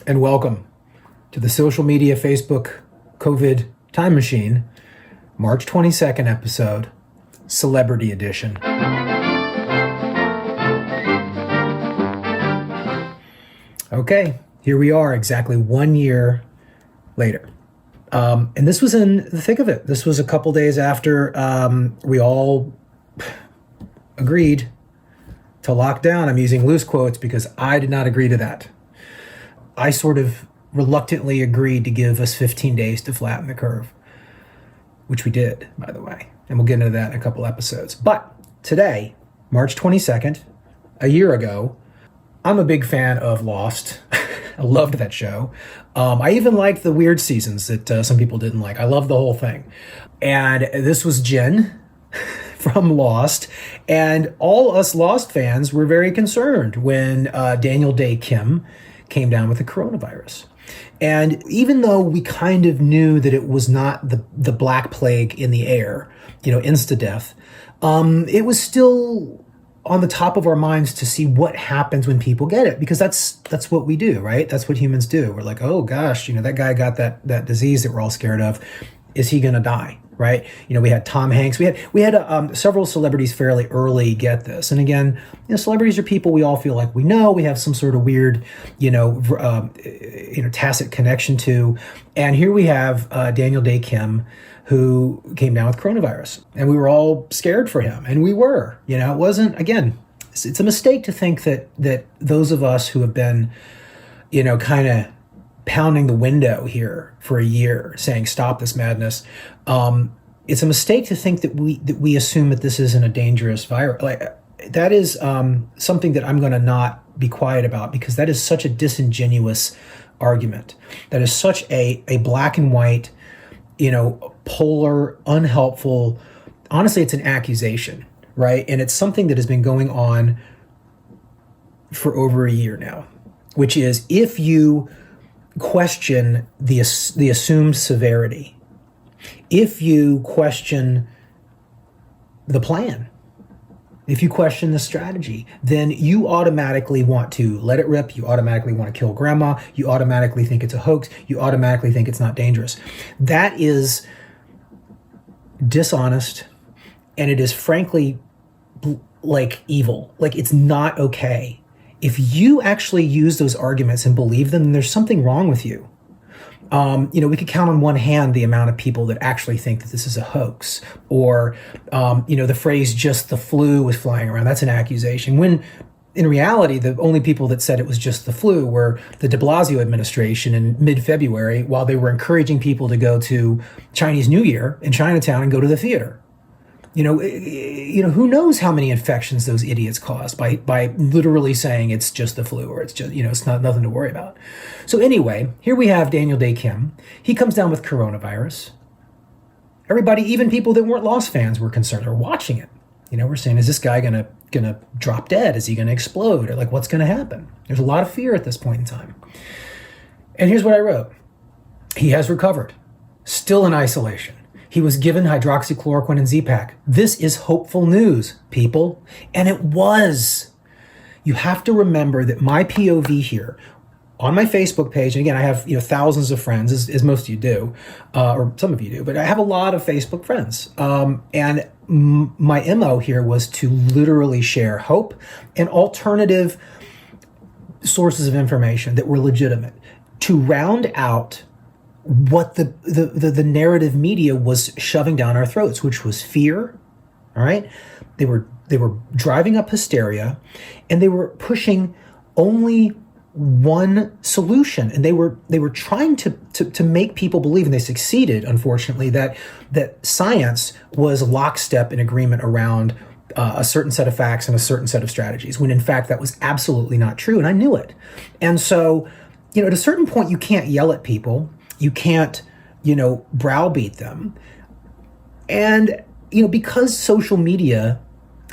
and welcome to the social media Facebook COVID time machine, March 22nd episode, Celebrity Edition. Okay, here we are exactly 1 year later. And this was in the thick of it. This was a couple days after we all agreed to lock down. I'm using loose quotes because I did not agree to that. I sort of reluctantly agreed to give us 15 days to flatten the curve, which we did, by the way. And we'll get into that in a couple episodes. But today, March 22nd, a year ago, I'm a big fan of Lost. I loved that show. I even liked the weird seasons that some people didn't like. I loved the whole thing. And this was Jen from Lost. And all us Lost fans were very concerned when Daniel Day Kim came down with the coronavirus. And even though we kind of knew that it was not the Black Plague in the air, insta-death, it was still on the top of our minds to see what happens when people get it, because that's what we do, right? That's what humans do. We're like, oh gosh, that guy got that disease that we're all scared of. Is he going to die? Right? We had Tom Hanks. We had several celebrities fairly early get this. And again, celebrities are people we all feel like we know. We have some sort of weird, tacit connection to. And here we have Daniel Day Kim, who came down with coronavirus, and we were all scared for him, and we were. It wasn't. Again, it's a mistake to think that those of us who have been, kind of pounding the window here for a year saying stop this madness, it's a mistake to think that we assume that this isn't a dangerous virus. Like, that is something that I'm going to not be quiet about, because that is such a disingenuous argument. That is such a black and white, polar, unhelpful. Honestly, it's an accusation, right? And it's something that has been going on for over a year now, which is, if you question the assumed severity, if you question the plan, if you question the strategy, then you automatically want to let it rip. You automatically want to kill grandma. You automatically think it's a hoax. You automatically think it's not dangerous. That is dishonest, and it is frankly like evil. Like, it's not okay. If you actually use those arguments and believe them, then there's something wrong with you. We could count on one hand the amount of people that actually think that this is a hoax, or, the phrase "just the flu" was flying around. That's an accusation. When in reality, the only people that said it was just the flu were the de Blasio administration in mid-February, while they were encouraging people to go to Chinese New Year in Chinatown and go to the theater. Who knows how many infections those idiots caused by literally saying it's just the flu, or it's just, it's not nothing to worry about. So anyway, here we have Daniel Day Kim. He comes down with coronavirus. Everybody, even people that weren't Lost fans, were concerned, or watching it. We're saying, is this guy gonna drop dead? Is he gonna explode? Or like, what's gonna happen? There's a lot of fear at this point in time. And here's what I wrote. He has recovered, still in isolation. He was given hydroxychloroquine and Z-Pak. This is hopeful news, people. And it was. You have to remember that my POV here on my Facebook page, and again, I have thousands of friends, as most of you do, or some of you do, but I have a lot of Facebook friends. And my MO here was to literally share hope and alternative sources of information that were legitimate, to round out what the narrative media was shoving down our throats, which was fear. All right, they were driving up hysteria, and they were pushing only one solution, and they were trying to make people believe, and they succeeded, unfortunately, that science was lockstep in agreement around a certain set of facts and a certain set of strategies, when in fact that was absolutely not true, and I knew it. And so, at a certain point, you can't yell at people. You can't, browbeat them. And, because social media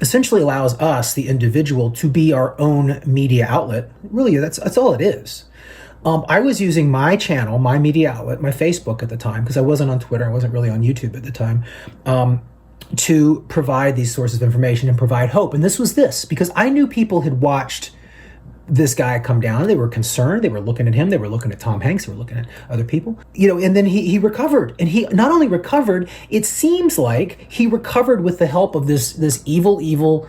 essentially allows us, the individual, to be our own media outlet, really, that's all it is. I was using my channel, my media outlet, my Facebook at the time, because I wasn't on Twitter, I wasn't really on YouTube at the time, to provide these sources of information and provide hope. And this was because I knew people had watched this guy come down. They were concerned. They were looking at him. They were looking at Tom Hanks. They were looking at other people. And then he recovered. And he not only recovered, it seems like he recovered with the help of this evil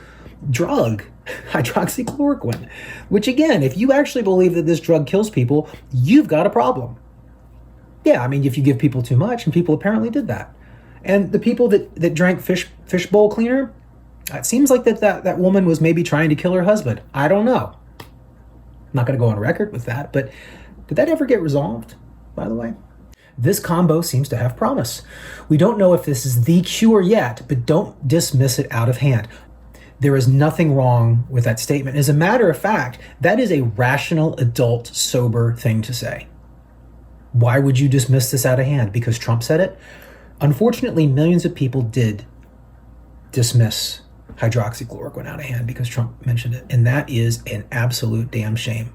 drug, hydroxychloroquine, which again, if you actually believe that this drug kills people, you've got a problem. Yeah, I mean, if you give people too much, and people apparently did that. And the people that drank fishbowl cleaner, it seems like that woman was maybe trying to kill her husband. I don't know. I'm not going to go on record with that, but did that ever get resolved, by the way? This combo seems to have promise. We don't know if this is the cure yet, but don't dismiss it out of hand. There is nothing wrong with that statement. As a matter of fact, that is a rational, adult, sober thing to say. Why would you dismiss this out of hand? Because Trump said it? Unfortunately, millions of people did dismiss hydroxychloroquine out of hand because Trump mentioned it. And that is an absolute damn shame.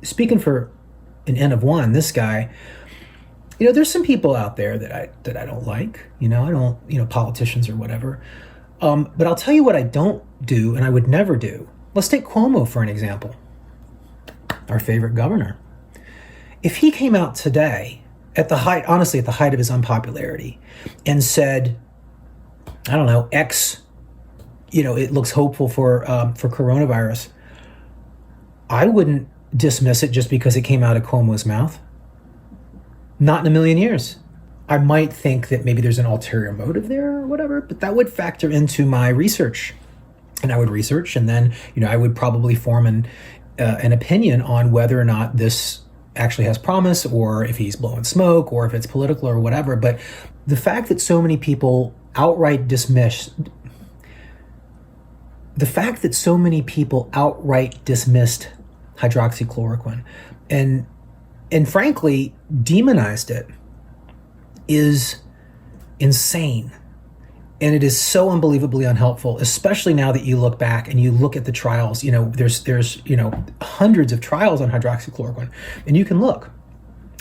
Speaking for an N of one, this guy, there's some people out there that I don't like. I don't, politicians or whatever. But I'll tell you what I don't do and I would never do. Let's take Cuomo for an example. Our favorite governor. If he came out today at the height of his unpopularity and said, I don't know, X, it looks hopeful for coronavirus, I wouldn't dismiss it just because it came out of Cuomo's mouth. Not in a million years. I might think that maybe there's an ulterior motive there or whatever, but that would factor into my research. And I would research, and then, I would probably form an opinion on whether or not this actually has promise, or if he's blowing smoke, or if it's political or whatever. But the fact that so many people outright dismissed hydroxychloroquine and frankly demonized it is insane. And it is so unbelievably unhelpful, especially now that you look back and you look at the trials. There's hundreds of trials on hydroxychloroquine, and you can look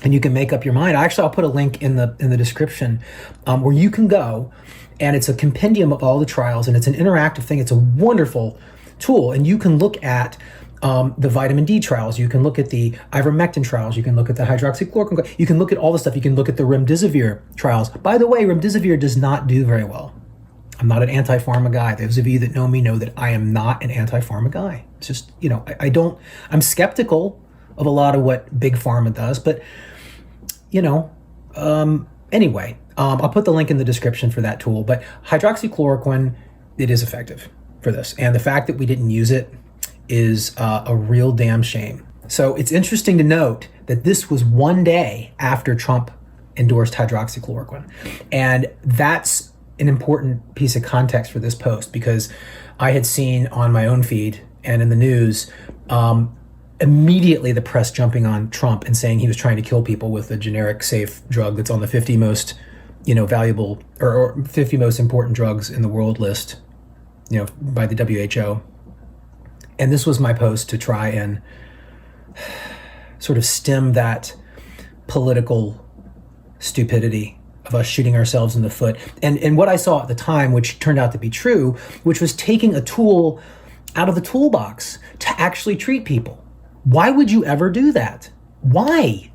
and you can make up your mind. Actually, I'll put a link in the description where you can go, and it's a compendium of all the trials, and it's an interactive thing. It's a wonderful tool, and you can look at the vitamin D trials. You can look at the ivermectin trials. You can look at the hydroxychloroquine. You can look at all the stuff. You can look at the remdesivir trials. By the way, remdesivir does not do very well. I'm not an anti-pharma guy. Those of you that know me know that I am not an anti-pharma guy. It's just, I'm skeptical of a lot of what big pharma does, but, anyway, I'll put the link in the description for that tool. But hydroxychloroquine, it is effective for this. And the fact that we didn't use it is a real damn shame. So it's interesting to note that this was one day after Trump endorsed hydroxychloroquine. And that's an important piece of context for this post, because I had seen on my own feed and in the news, immediately the press jumping on Trump and saying he was trying to kill people with a generic safe drug that's on the 50 most, valuable or 50 most important drugs in the world list, by the WHO. And this was my post to try and sort of stem that political stupidity of us shooting ourselves in the foot. And what I saw at the time, which turned out to be true, which was taking a tool out of the toolbox to actually treat people. Why would you ever do that? Why?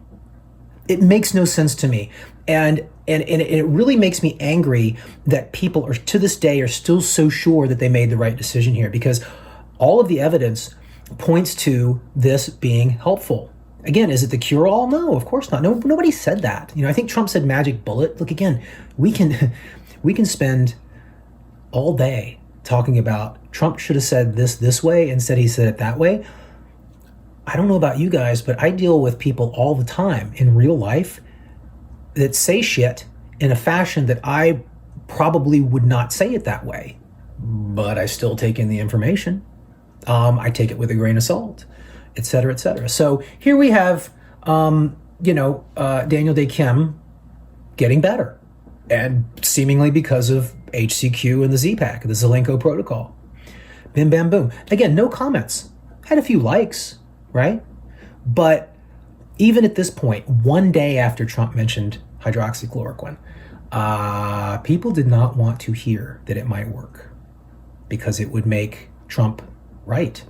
It makes no sense to me. And it really makes me angry that people are, to this day, are still so sure that they made the right decision here, because all of the evidence points to this being helpful. Again, is it the cure-all? No, of course not. No, nobody said that. I think Trump said magic bullet. Look, again, we can spend all day talking about Trump should have said this way, instead he said it that way. I don't know about you guys, but I deal with people all the time in real life that say shit in a fashion that I probably would not say it that way, but I still take in the information. I take it with a grain of salt, et cetera, et cetera. So here we have, Daniel Day Kim getting better, and seemingly because of HCQ and the Z-Pack, the Zelenko protocol. Bim, bam, boom. Again, no comments. Had a few likes, right? But even at this point, one day after Trump mentioned hydroxychloroquine, people did not want to hear that it might work, because it would make Trump right.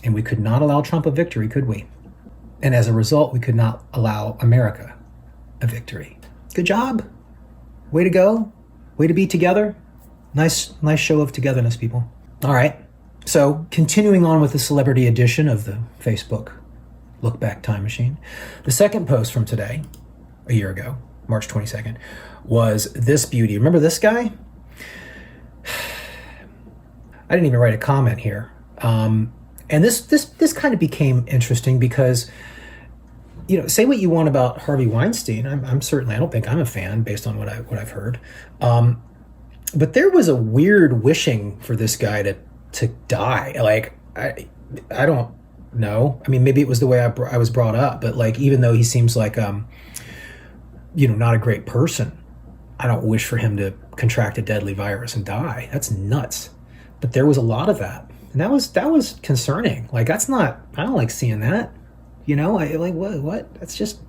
And we could not allow Trump a victory, could we? And as a result, we could not allow America a victory. Good job. Way to go. Way to be together. Nice show of togetherness, people. All right. So continuing on with the celebrity edition of the Facebook Look Back Time Machine. The second post from today, a year ago, March 22nd, was this beauty. Remember this guy? I didn't even write a comment here. And this kind of became interesting because, say what you want about Harvey Weinstein. I'm certainly, I don't think I'm a fan based on what I've heard. But there was a weird wishing for this guy to die. Like, I don't know. I mean, maybe it was the way I was brought up, but like, even though he seems like, not a great person, I don't wish for him to contract a deadly virus and die. That's nuts. But there was a lot of that. And that was concerning. Like, I don't like seeing that. I like, what? That's just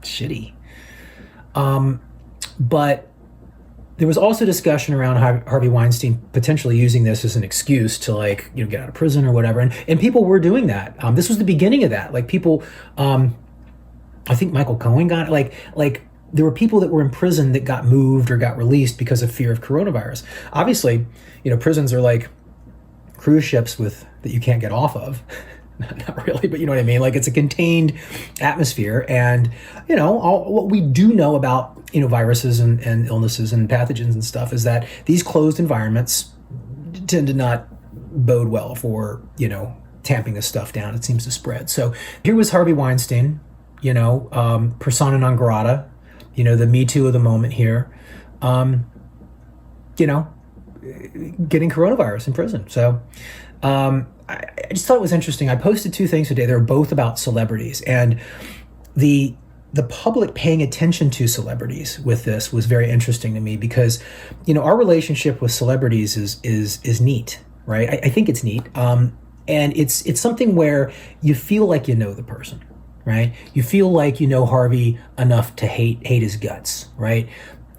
shitty. But there was also discussion around Harvey Weinstein potentially using this as an excuse to get out of prison or whatever. And people were doing that. This was the beginning of that. Like people, I think Michael Cohen got like there were people that were in prison that got moved or got released because of fear of coronavirus. Obviously, prisons are like cruise ships that you can't get off of. Not really, but you know what I mean? Like, it's a contained atmosphere. And, what we do know about, viruses and illnesses and pathogens and stuff is that these closed environments tend to not bode well for, tamping this stuff down. It seems to spread. So here was Harvey Weinstein, persona non grata, the Me Too of the moment here, getting coronavirus in prison. So I just thought it was interesting. I posted two things today. They were both about celebrities, and the public paying attention to celebrities with this was very interesting to me because, our relationship with celebrities is neat, right? I think it's neat. And it's something where you feel like you know the person, right? You feel like you know Harvey enough to hate his guts, right?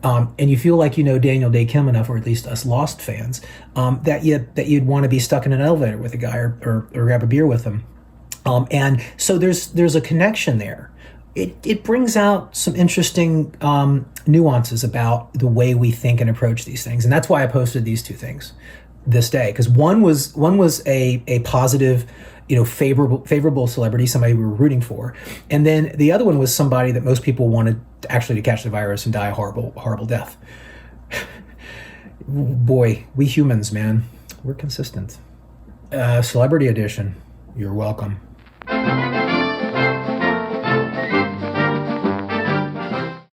And you feel like you know Daniel Day Kim enough, or at least us Lost fans, that you'd want to be stuck in an elevator with a guy or grab a beer with him. And so there's a connection there. It brings out some interesting nuances about the way we think and approach these things, and that's why I posted these two things this day, because one was a positive, favorable celebrity, somebody we were rooting for, and then the other one was somebody that most people wanted actually to catch the virus and die a horrible death. Boy, we humans, man, we're consistent. Celebrity edition. You're welcome.